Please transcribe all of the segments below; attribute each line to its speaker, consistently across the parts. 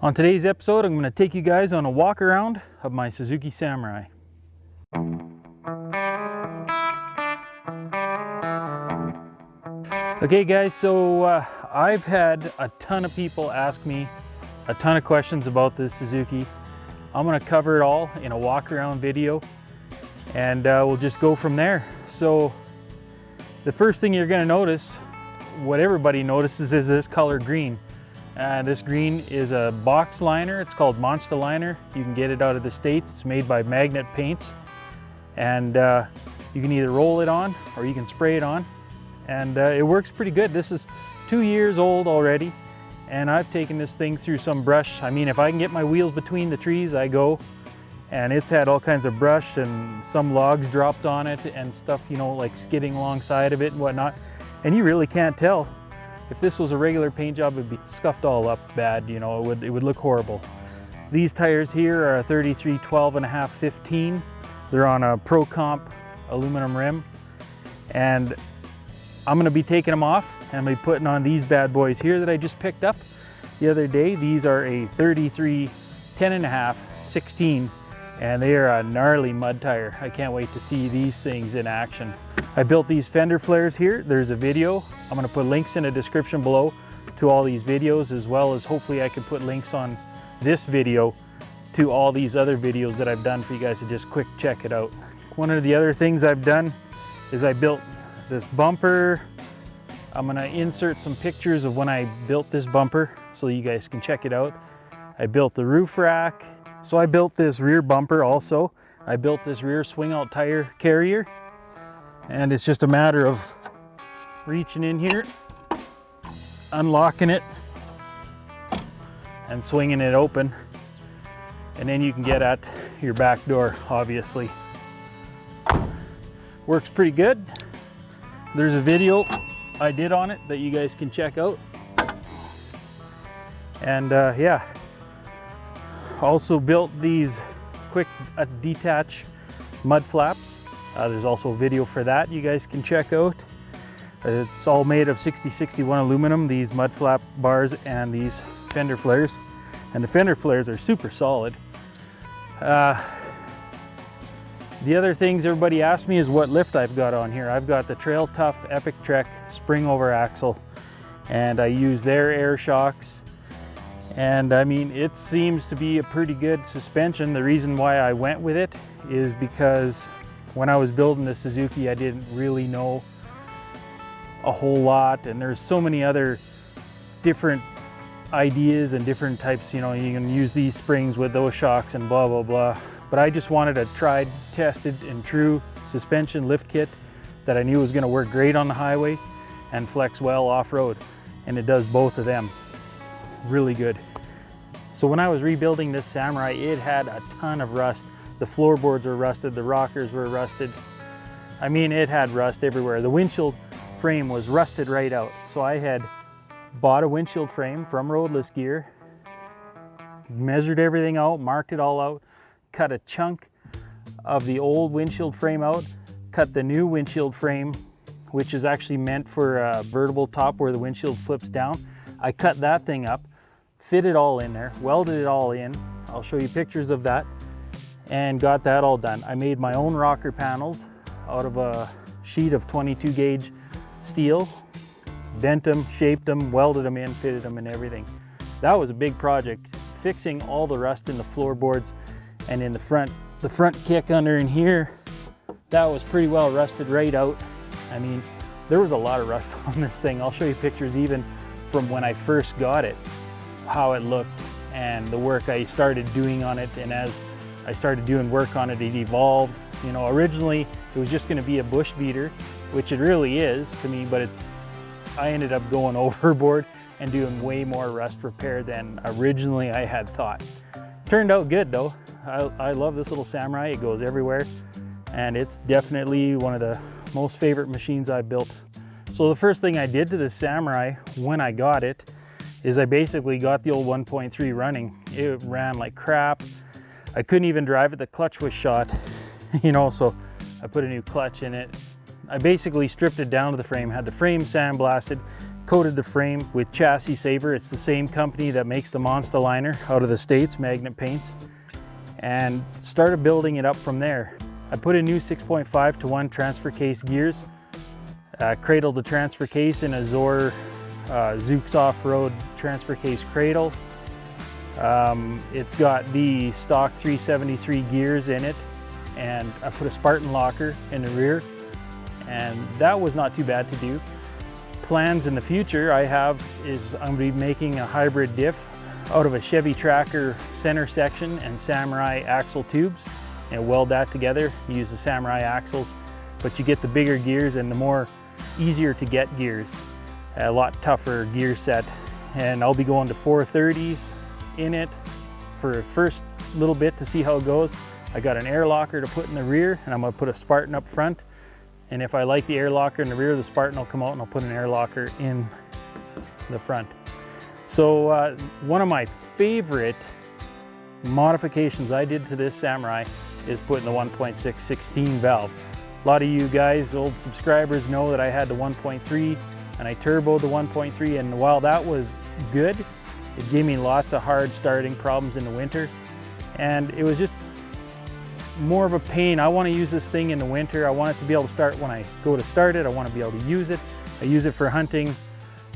Speaker 1: On today's episode, I'm going to take you guys on a walk around of my Suzuki Samurai. Okay guys, so I've had a ton of people ask me a ton of questions about this Suzuki. I'm going to cover it all in a walk around video, and we'll just go from there. So the first thing you're going to notice, what everybody notices, is this color green. This green is a box liner. It's called Monster Liner. You can get it out of the States. It's made by Magnet Paints, and you can either roll it on or you can spray it on, and it works pretty good. This is 2 years old already, and I've taken this thing through some brush. I mean, if I can get my wheels between the trees, I go. And it's had all kinds of brush and some logs dropped on it and stuff, you know, like skidding alongside of it and whatnot. And you really can't tell. If this was a regular paint job, it'd be scuffed all up bad, you know, it would look horrible. These tires here are a 33 12.5 15. They're on a Pro Comp aluminum rim. And I'm gonna be taking them off and I'm gonna be putting on these bad boys here that I just picked up the other day. These are a 33 10.5 16, and they are a gnarly mud tire. I can't wait to see these things in action. I built these fender flares here. There's a video. I'm gonna put links in the description below to all these videos, as well as hopefully I can put links on this video to all these other videos that I've done for you guys to just quick check it out. One of the other things I've done is I built this bumper. I'm gonna insert some pictures of when I built this bumper so you guys can check it out. I built the roof rack. So I built this rear bumper also. I built this rear swing out tire carrier. And it's just a matter of reaching in here, unlocking it, and swinging it open. And then you can get at your back door, obviously. Works pretty good. There's a video I did on it that you guys can check out. And yeah, also built these quick detach mud flaps. There's also a video for that you guys can check out. It's all made of 6061 aluminum, these mud flap bars and these fender flares. And the fender flares are super solid. The other things everybody asks me is what lift I've got on here. I've got the Trail Tough Epic Trek spring over axle, and I use their air shocks. And I mean, it seems to be a pretty good suspension. The reason why I went with it is because when I was building the Suzuki, I didn't really know a whole lot, and there's so many other different ideas and different types, you know, you can use these springs with those shocks and blah, blah, blah. But I just wanted a tried, tested, and true suspension lift kit that I knew was gonna work great on the highway and flex well off-road, and it does both of them really good. So when I was rebuilding this Samurai, it had a ton of rust. The floorboards were rusted, the rockers were rusted. I mean, it had rust everywhere. The windshield frame was rusted right out. So I had bought a windshield frame from Roadless Gear, measured everything out, marked it all out, cut a chunk of the old windshield frame out, cut the new windshield frame, which is actually meant for a vertical top where the windshield flips down. I cut that thing up, fit it all in there, welded it all in. I'll show you pictures of that, and got that all done. I made my own rocker panels out of a sheet of 22 gauge steel, bent them, shaped them, welded them in, fitted them and everything. That was a big project, fixing all the rust in the floorboards and in the front kick under in here. That was pretty well rusted right out. I mean, there was a lot of rust on this thing. I'll show you pictures even from when I first got it, how it looked and the work I started doing on it. And as I started doing work on it, it evolved. You know, originally it was just gonna be a bush beater, which it really is to me, but I ended up going overboard and doing way more rust repair than originally I had thought. Turned out good though. I love this little Samurai. It goes everywhere, and it's definitely one of the most favorite machines I've built. So the first thing I did to this Samurai when I got it is I basically got the old 1.3 running. It ran like crap. I couldn't even drive it. The clutch was shot, you know, so I put a new clutch in it. I basically stripped it down to the frame, had the frame sandblasted, coated the frame with Chassis Saver. It's the same company that makes the Monster Liner out of the States, Magnet Paints, and started building it up from there. I put in new 6.5:1 transfer case gears, cradled the transfer case in a Zor Zuk's off-road transfer case cradle. It's got the stock 373 gears in it, and I put a Spartan locker in the rear, and that was not too bad to do. Plans in the future I have is I'm going to be making a hybrid diff out of a Chevy Tracker center section and Samurai axle tubes, and weld that together. Use the Samurai axles, but you get the bigger gears and the more easier to get gears, a lot tougher gear set. And I'll be going to 430s in it for the first little bit to see how it goes. I got an air locker to put in the rear, and I'm going to put a Spartan up front. And if I like the air locker in the rear, the Spartan will come out and I'll put an air locker in the front. So one of my favorite modifications I did to this Samurai is putting the 1.6 16 valve. A lot of you guys, old subscribers, know that I had the 1.3 and I turboed the 1.3, and while that was good, it gave me lots of hard starting problems in the winter, and it was just more of a pain. I want to use this thing in the winter. I want it to be able to start when I go to start it. I want to be able to use it. I use it for hunting,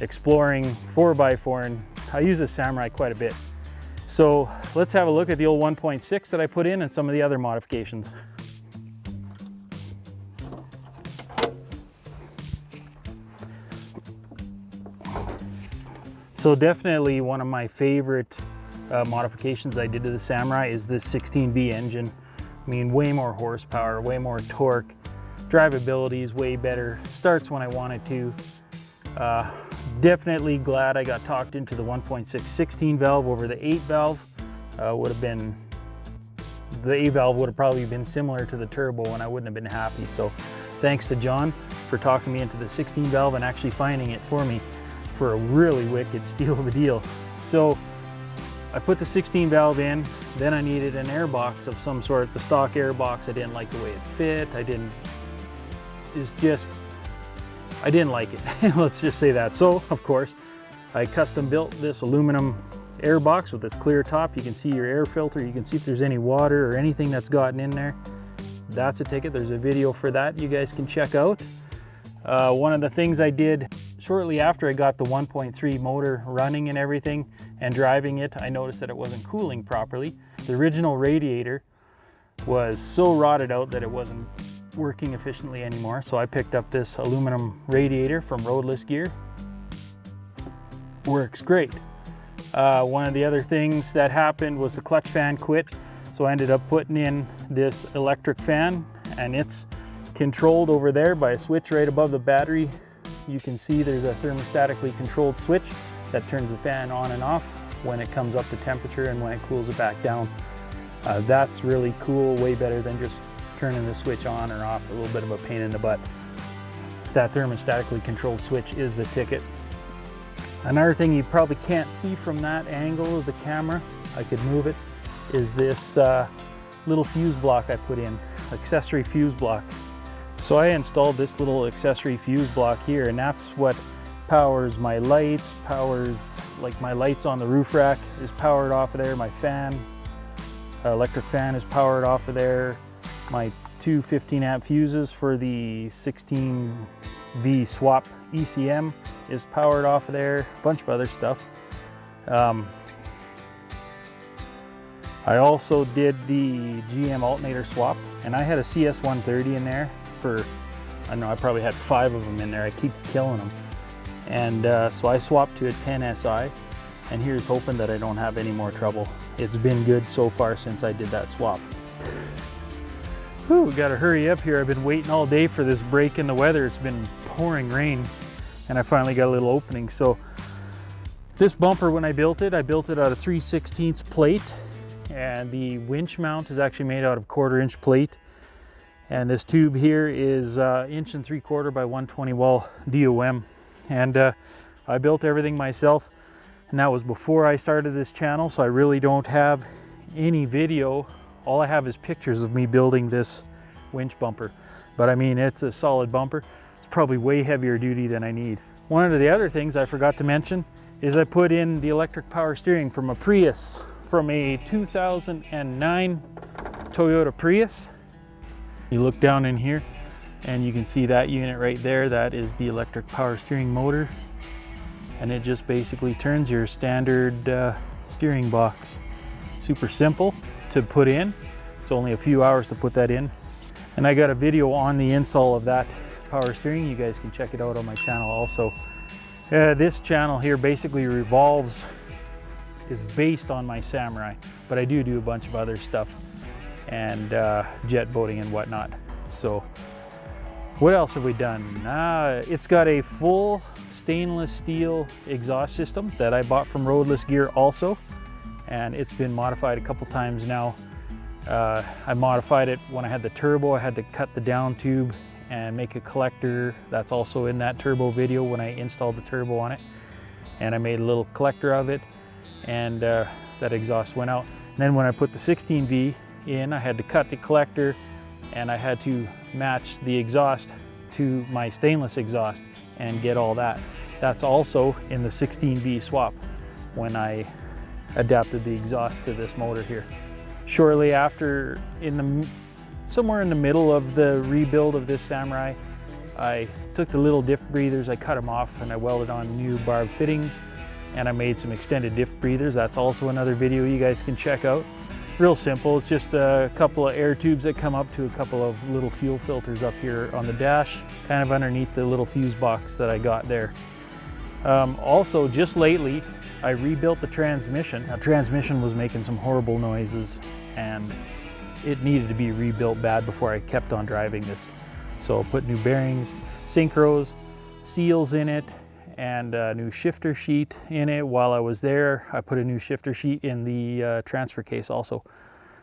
Speaker 1: exploring, 4x4, and I use this Samurai quite a bit. So let's have a look at the old 1.6 that I put in and some of the other modifications. So definitely one of my favorite modifications I did to the Samurai is this 16V engine. I mean, way more horsepower, way more torque, drivability is way better, starts when I want it to. Definitely glad I got talked into the 1.6 16 valve over the 8 valve. The 8 valve would have probably been similar to the turbo and I wouldn't have been happy. So thanks to John for talking me into the 16 valve and actually finding it for me for a really wicked steal of a deal. So I put the 16 valve in, then I needed an air box of some sort. The stock air box, I didn't like the way it fit. I didn't like it. Let's just say that. So of course, I custom built this aluminum air box with this clear top. You can see your air filter. You can see if there's any water or anything that's gotten in there. That's a ticket. There's a video for that you guys can check out. One of the things I did shortly after I got the 1.3 motor running and everything and driving it, I noticed that it wasn't cooling properly. The original radiator was so rotted out that it wasn't working efficiently anymore. So I picked up this aluminum radiator from Roadless Gear. Works great. One of the other things that happened was the clutch fan quit. So I ended up putting in this electric fan, and it's controlled over there by a switch right above the battery. You can see there's a thermostatically controlled switch that turns the fan on and off when it comes up to temperature and when it cools it back down. That's really cool, way better than just turning the switch on or off, a little bit of a pain in the butt. That thermostatically controlled switch is the ticket. Another thing you probably can't see from that angle of the camera, I could move it, is this little fuse block I put in, accessory fuse block. So I installed this little accessory fuse block here, and that's what powers my lights, powers like my lights on the roof rack is powered off of there, my fan, electric fan is powered off of there, my two 15 amp fuses for the 16V swap ECM is powered off of there, a bunch of other stuff. I also did the GM alternator swap, and I had a CS130 in there for, I don't know, I probably had 5 of them in there. I keep killing them. And so I swapped to a 10 SI, and here's hoping that I don't have any more trouble. It's been good so far since I did that swap. Whew, we gotta hurry up here. I've been waiting all day for this break in the weather. It's been pouring rain, and I finally got a little opening. So this bumper, when I built it out of 3/16 plate, and the winch mount is actually made out of 1/4" plate. And this tube here is 1 3/4" by 120 wall DOM. And I built everything myself, and that was before I started this channel, so I really don't have any video. All I have is pictures of me building this winch bumper. But I mean, it's a solid bumper. It's probably way heavier duty than I need. one of the other things I forgot to mention is I put in the electric power steering from a Prius, from a 2009 Toyota Prius. You look down in here and you can see that unit right there. That is the electric power steering motor. And it just basically turns your standard steering box. Super simple to put in. It's only a few hours to put that in. And I got a video on the install of that power steering. You guys can check it out on my channel also. This channel here basically is based on my Samurai, but I do a bunch of other stuff and jet boating and whatnot. So what else have we done? It's got a full stainless steel exhaust system that I bought from Roadless Gear also, and it's been modified a couple times now. I modified it when I had the turbo. I had to cut the down tube and make a collector. That's also in that turbo video when I installed the turbo on it. And I made a little collector of it, and that exhaust went out. And then when I put the 16V in, I had to cut the collector and I had to match the exhaust to my stainless exhaust and get all that. That's also in the 16V swap when I adapted the exhaust to this motor here. Shortly after, somewhere in the middle of the rebuild of this Samurai, I took the little diff breathers, I cut them off, and I welded on new barb fittings, and I made some extended diff breathers. That's also another video you guys can check out. Real simple. It's just a couple of air tubes that come up to a couple of little fuel filters up here on the dash, kind of underneath the little fuse box that I got there. Also, just lately, I rebuilt the transmission. The transmission was making some horrible noises, and it needed to be rebuilt bad before I kept on driving this. So I put new bearings, synchros, seals in it, and a new shifter sheet in it. While I was there, I put a new shifter sheet in the transfer case also.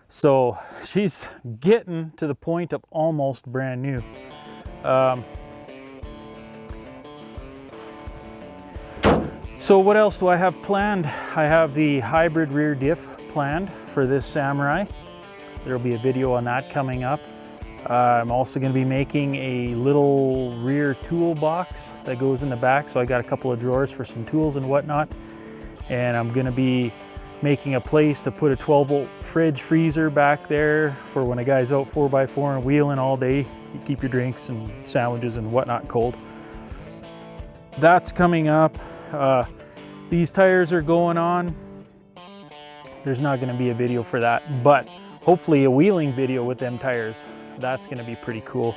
Speaker 1: So she's getting to the point of almost brand new. So what else do I have planned? I have the hybrid rear diff planned for this Samurai. There'll be a video on that coming up. I'm also going to be making a little rear toolbox that goes in the back. So I got a couple of drawers for some tools and whatnot. And I'm going to be making a place to put a 12-volt fridge freezer back there for when a guy's out 4x4 and wheeling all day. You keep your drinks and sandwiches and whatnot cold. That's coming up. These tires are going on. There's not going to be a video for that, but hopefully a wheeling video with them tires. That's going to be pretty cool.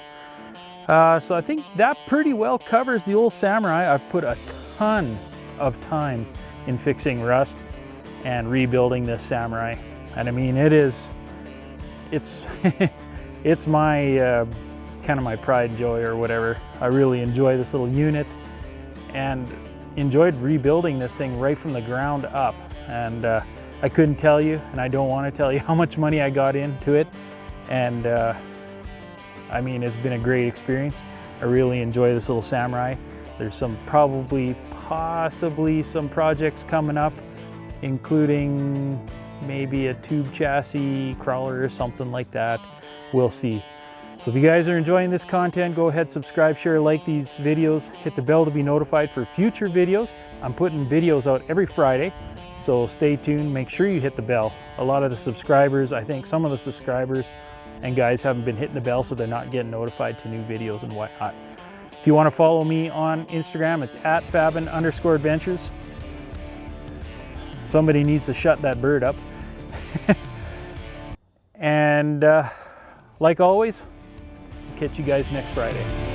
Speaker 1: So I think that pretty well covers the old Samurai. I've put a ton of time in fixing rust and rebuilding this Samurai, and I mean it's it's my kind of my pride and joy or whatever. I really enjoy this little unit and enjoyed rebuilding this thing right from the ground up. And I couldn't tell you, and I don't want to tell you how much money I got into it. And I mean, it's been a great experience. I really enjoy this little Samurai. There's some possibly some projects coming up, including maybe a tube chassis crawler or something like that. We'll see. So if you guys are enjoying this content, go ahead, subscribe, share, like these videos, hit the bell to be notified for future videos. I'm putting videos out every Friday, so stay tuned, make sure you hit the bell. A lot of the subscribers, I think some of the subscribers and guys haven't been hitting the bell, so they're not getting notified to new videos and whatnot. If you want to follow me on Instagram, it's @Fabbin_adventures. Somebody needs to shut that bird up. And like always, catch you guys next Friday.